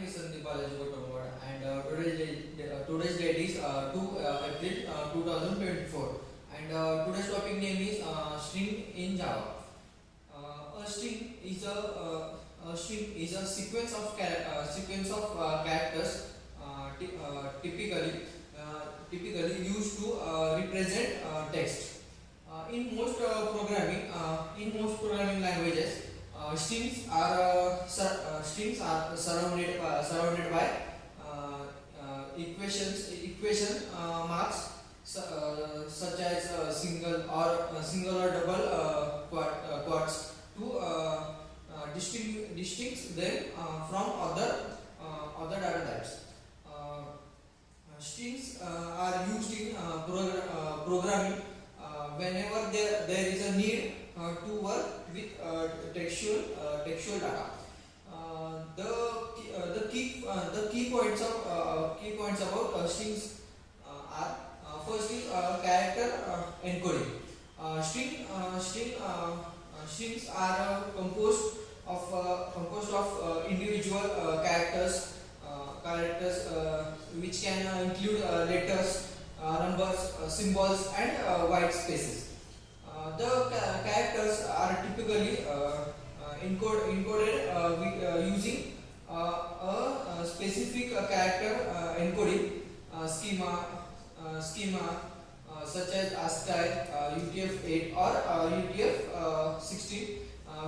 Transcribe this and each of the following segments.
name is Sandeep Balaji Gautamwad, and today's date is 2 April 2024, and today's topic name is string in Java. A string is a sequence of characters typically used to represent text. In most programming languages, strings are surrounded by equation marks such as single or double quotes to distinguish them from other data types. Strings are used in programming whenever there is a need to work with textual data. The key points about strings are first is character encoding. Strings are composed of individual characters which can include letters, numbers, symbols, and white spaces. The characters are typically encoded using a specific character encoding schema such as ASCII, UTF-8 or UTF-16,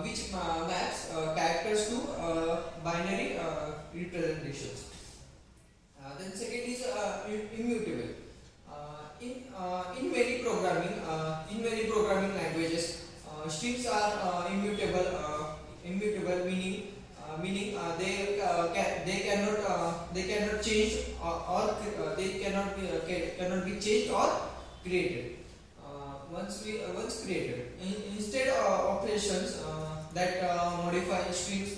which maps characters to binary representations. Then second is immutable. In many programming languages, strings are immutable, meaning they cannot change or they cannot be changed or created once created. Instead, operations that modify strings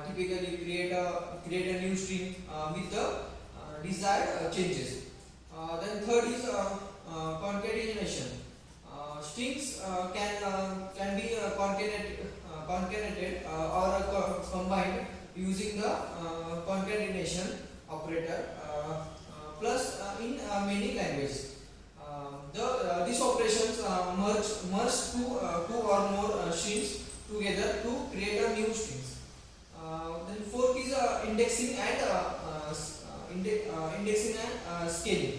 typically create a new string with the desired changes. Then third is concatenation. Strings can be concatenated or combined using the concatenation operator. Plus, in many languages, these operations merge two or more strings together to create a new strings. Then fourth is indexing and scaling.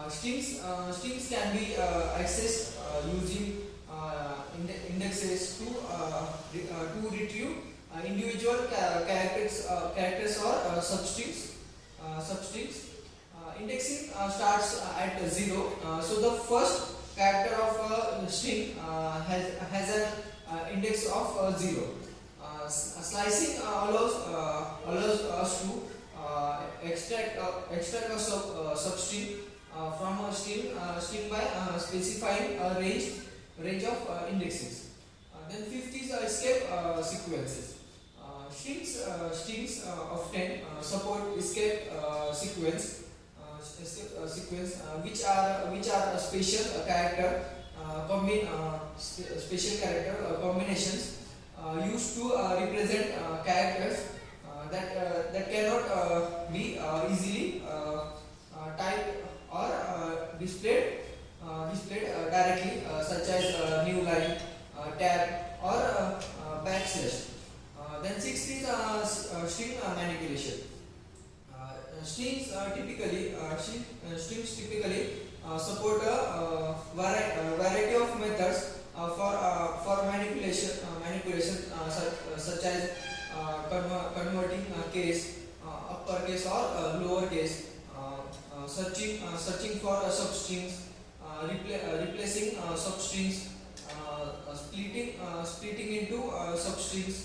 Strings can be accessed using indexes to retrieve individual characters or substrings. Indexing starts at 0, so the first character of a string has an index of 0. Slicing allows us to extract a substring from a string by specifying a range of indexes. Then fifth is escape sequences. Strings often support escape sequence, which are a special character special character combinations used to represent characters that cannot be easily typed or displayed directly, such as new line, tab, or backslash. Then sixth is string manipulation. Strings typically support a variety of methods for manipulation such as converting case, uppercase or lowercase, searching for substrings, replacing substrings, splitting into substrings,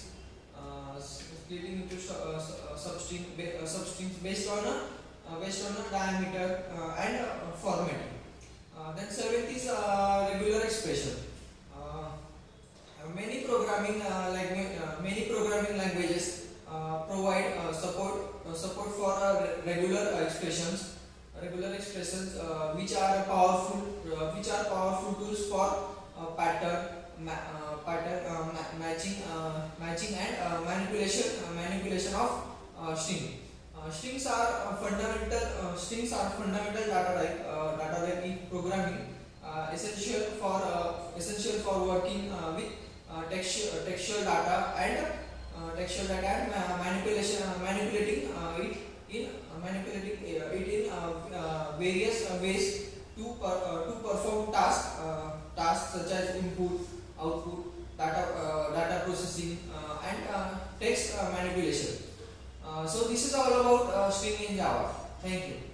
substrings based on a diameter and formatting. Then seventh is regular expression. Many programming languages provide support for regular expressions, which are powerful tools for pattern matching and manipulation of string. Strings are fundamental data type in programming, essential for working with textual data and manipulating it in various ways to perform tasks such as input, output, data processing, and text manipulation. So this is all about string in Java. Thank you.